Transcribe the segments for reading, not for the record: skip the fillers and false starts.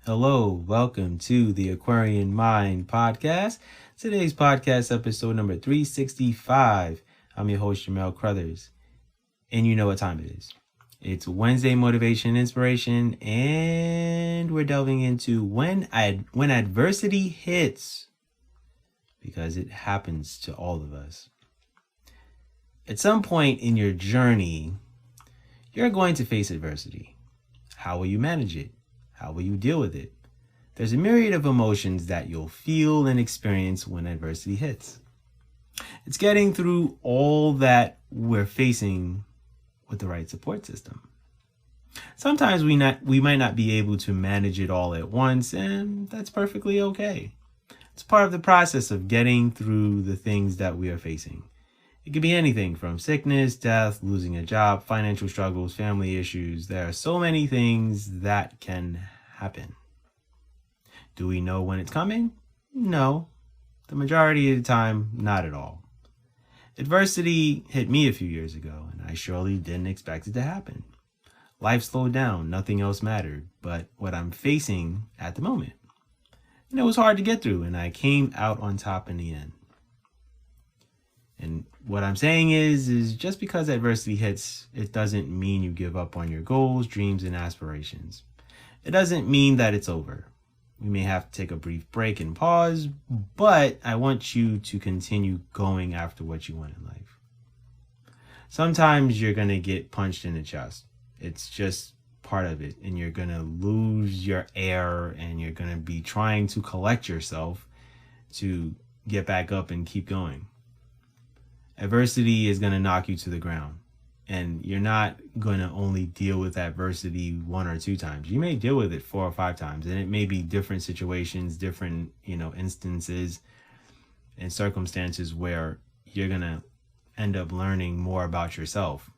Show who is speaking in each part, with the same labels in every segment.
Speaker 1: Hello, welcome to the Aquarian Mind Podcast. Today's podcast episode number 365. I'm your host, Jamel Crothers. And you know what time it is. It's Wednesday Motivation and Inspiration, and we're delving into when adversity hits, because it happens to all of us. At some point in your journey, you're going to face adversity. How will you manage it? How will you deal with it? There's a myriad of emotions that you'll feel and experience when adversity hits. It's getting through all that we're facing with the right support system. Sometimes we might not be able to manage it all at once, and that's perfectly okay. It's part of the process of getting through the things that we are facing. It could be anything from sickness, death, losing a job, financial struggles, family issues. There are so many things that can happen. Do we know when it's coming? No. The majority of the time, not at all. Adversity hit me a few years ago, and I surely didn't expect it to happen. Life slowed down, nothing else mattered but what I'm facing at the moment. And it was hard to get through, and I came out on top in the end. And what I'm saying is just because adversity hits, it doesn't mean you give up on your goals, dreams, and aspirations. It doesn't mean that it's over. We may have to take a brief break and pause, but I want you to continue going after what you want in life. Sometimes you're going to get punched in the chest. It's just part of it, and you're going to lose your air, and you're going to be trying to collect yourself to get back up and keep going. Adversity is going to knock you to the ground, and you're not going to only deal with adversity one or two times. You may deal with it 4 or 5 times, and it may be different situations, different, instances and circumstances where you're going to end up learning more about yourself.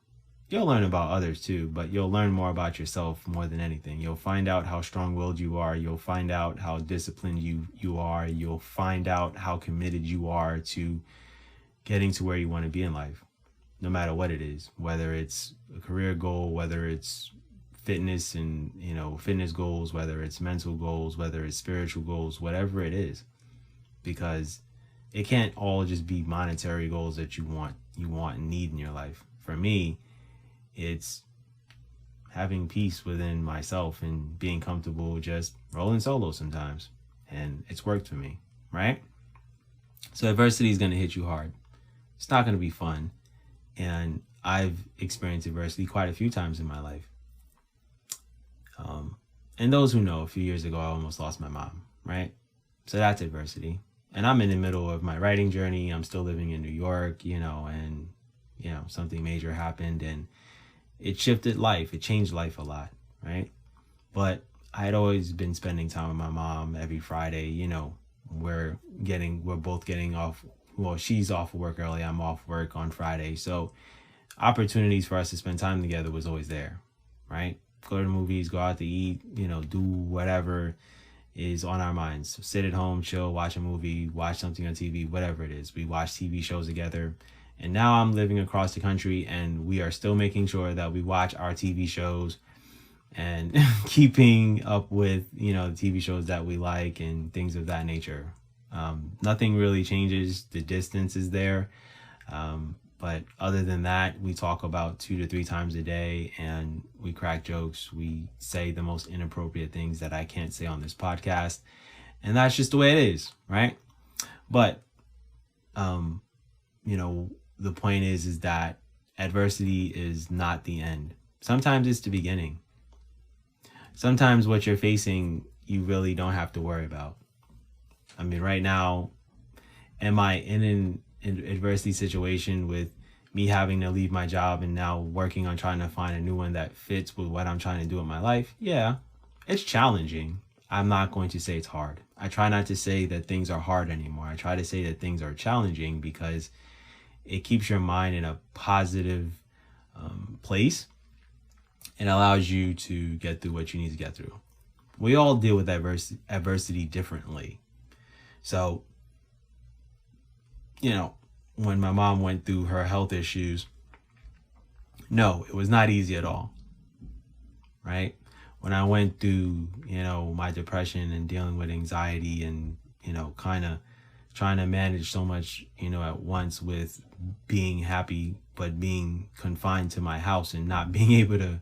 Speaker 1: You'll learn about others too, but you'll learn more about yourself more than anything. You'll find out how strong-willed you are. You'll find out how disciplined you are. You'll find out how committed you are to getting to where you want to be in life, no matter what it is, whether it's a career goal, whether it's fitness and, fitness goals, whether it's mental goals, whether it's spiritual goals, whatever it is, because it can't all just be monetary goals that you want and need in your life. For me, it's having peace within myself and being comfortable just rolling solo sometimes. And it's worked for me, right? So adversity is going to hit you hard. It's not going to be fun. And I've experienced adversity quite a few times in my life. And those who know, a few years ago, I almost lost my mom, right? So that's adversity. And I'm in the middle of my writing journey. I'm still living in New York, and, something major happened and it shifted life. It changed life a lot, right? But I had always been spending time with my mom every Friday. We're both getting off. Well, she's off work early. I'm off work on Friday. So opportunities for us to spend time together was always there, right? Go to the movies, go out to eat, do whatever is on our minds. So sit at home, chill, watch a movie, watch something on TV, whatever it is. We watch TV shows together. And now I'm living across the country, and we are still making sure that we watch our TV shows and keeping up with, the TV shows that we like and things of that nature. Nothing really changes. The distance is there. But other than that, we talk about 2 to 3 times a day, and we crack jokes. We say the most inappropriate things that I can't say on this podcast. And that's just the way it is, right? But, the point is that adversity is not the end. Sometimes it's the beginning. Sometimes what you're facing, you really don't have to worry about. I mean, right now, am I in an adversity situation with me having to leave my job and now working on trying to find a new one that fits with what I'm trying to do in my life? Yeah, it's challenging. I'm not going to say it's hard. I try not to say that things are hard anymore. I try to say that things are challenging because it keeps your mind in a positive place and allows you to get through what you need to get through. We all deal with adversity differently. So, when my mom went through her health issues, no, it was not easy at all, right? when I went through, my depression and dealing with anxiety and, kind of trying to manage so much, at once with being happy, but being confined to my house and not being able to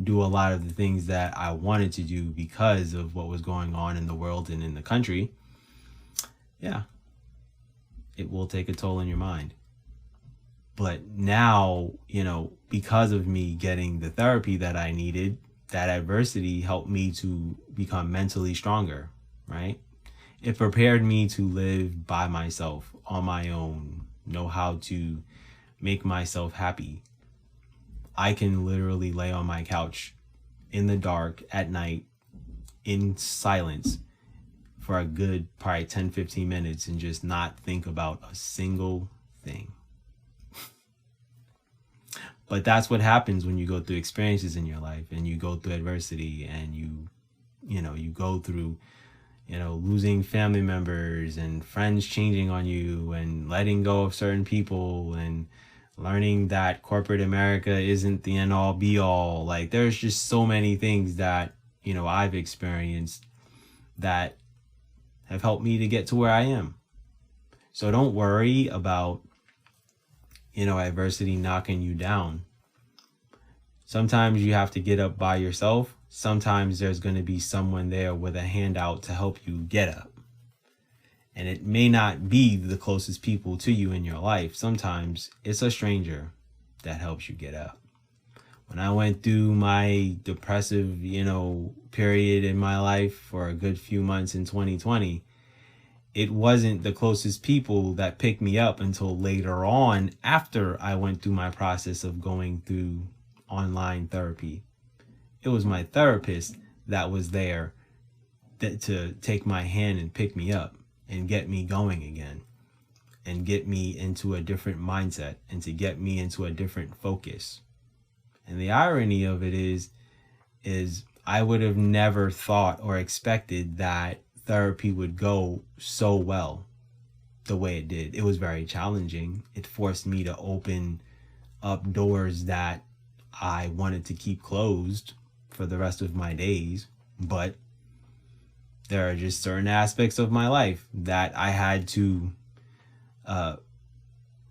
Speaker 1: do a lot of the things that I wanted to do because of what was going on in the world and in the country. Yeah, it will take a toll on your mind. But now, because of me getting the therapy that I needed, that adversity helped me to become mentally stronger, right? It prepared me to live by myself on my own, know how to make myself happy. I can literally lay on my couch in the dark at night in silence for a good probably 10-15 minutes and just not think about a single thing. But that's what happens when you go through experiences in your life and you go through adversity and you go through, losing family members and friends changing on you and letting go of certain people and learning that corporate America isn't the end all be all. Like, there's just so many things that, I've experienced that have helped me to get to where I am. So don't worry about, adversity knocking you down. Sometimes you have to get up by yourself. Sometimes there's going to be someone there with a handout to help you get up. And it may not be the closest people to you in your life. Sometimes it's a stranger that helps you get up. When I went through my depressive, period in my life for a good few months in 2020, it wasn't the closest people that picked me up until later on, after I went through my process of going through online therapy. It was my therapist that was there to take my hand and pick me up and get me going again and get me into a different mindset and to get me into a different focus. And the irony of it is I would have never thought or expected that therapy would go so well the way it did. It was very challenging. It forced me to open up doors that I wanted to keep closed for the rest of my days. But there are just certain aspects of my life that I had to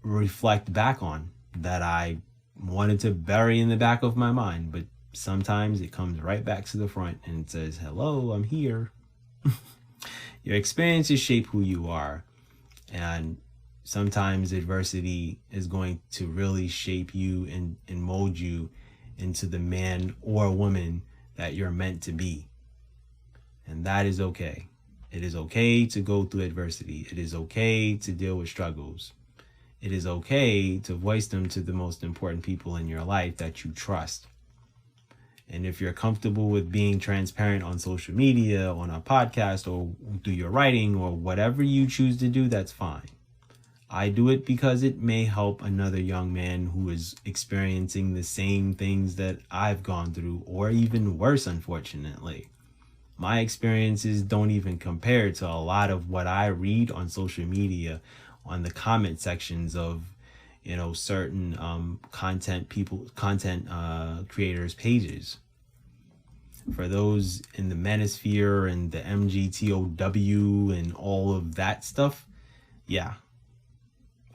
Speaker 1: reflect back on, that I wanted to bury in the back of my mind. But sometimes it comes right back to the front and it says, hello, I'm here. Your experiences shape who you are. And sometimes adversity is going to really shape you and mold you into the man or woman that you're meant to be. And that is okay. It is okay to go through adversity. It is okay to deal with struggles. It is okay to voice them to the most important people in your life that you trust. And if you're comfortable with being transparent on social media, on a podcast, or through your writing, or whatever you choose to do, that's fine. I do it because it may help another young man who is experiencing the same things that I've gone through, or even worse, unfortunately. My experiences don't even compare to a lot of what I read on social media, on the comment sections of, certain content creators pages. For those in the manosphere and the MGTOW and all of that stuff, yeah,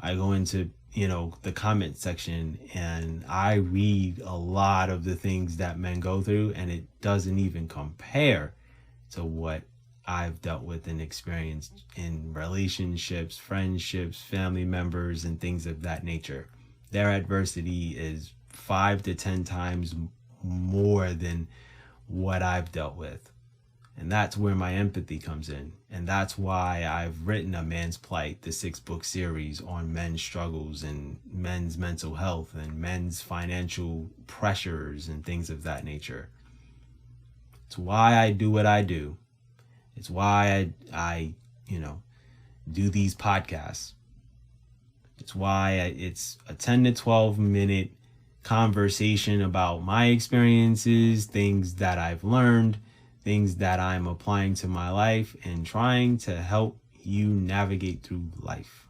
Speaker 1: I go into the comment section and I read a lot of the things that men go through, and it doesn't even compare to what I've dealt with and experienced in relationships, friendships, family members, and things of that nature. Their adversity is 5 to 10 times more than what I've dealt with. And that's where my empathy comes in. And that's why I've written A Man's Plight, the 6-book series on men's struggles and men's mental health and men's financial pressures and things of that nature. It's why I do what I do. It's why I do these podcasts. It's why it's a 10 to 12 minute conversation about my experiences, things that I've learned, things that I'm applying to my life, and trying to help you navigate through life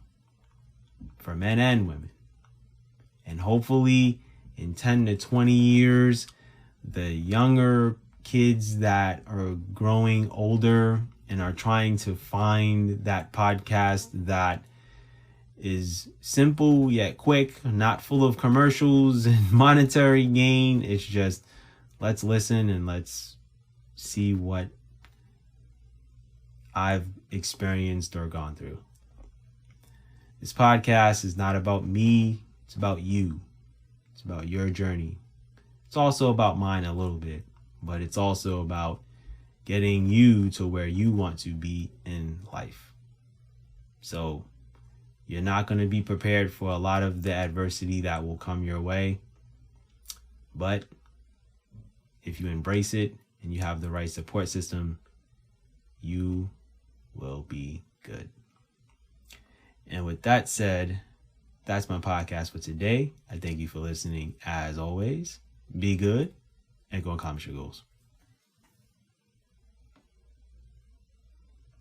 Speaker 1: for men and women. And hopefully in 10 to 20 years, the younger kids that are growing older and are trying to find that podcast that is simple yet quick, not full of commercials and monetary gain. It's just, let's listen and let's see what I've experienced or gone through. This podcast is not about me, it's about you. It's about your journey. It's also about mine a little bit, but it's also about getting you to where you want to be in life. So you're not going to be prepared for a lot of the adversity that will come your way. But if you embrace it and you have the right support system, you will be good. And with that said, that's my podcast for today. I thank you for listening. As always, be good and go accomplish your goals.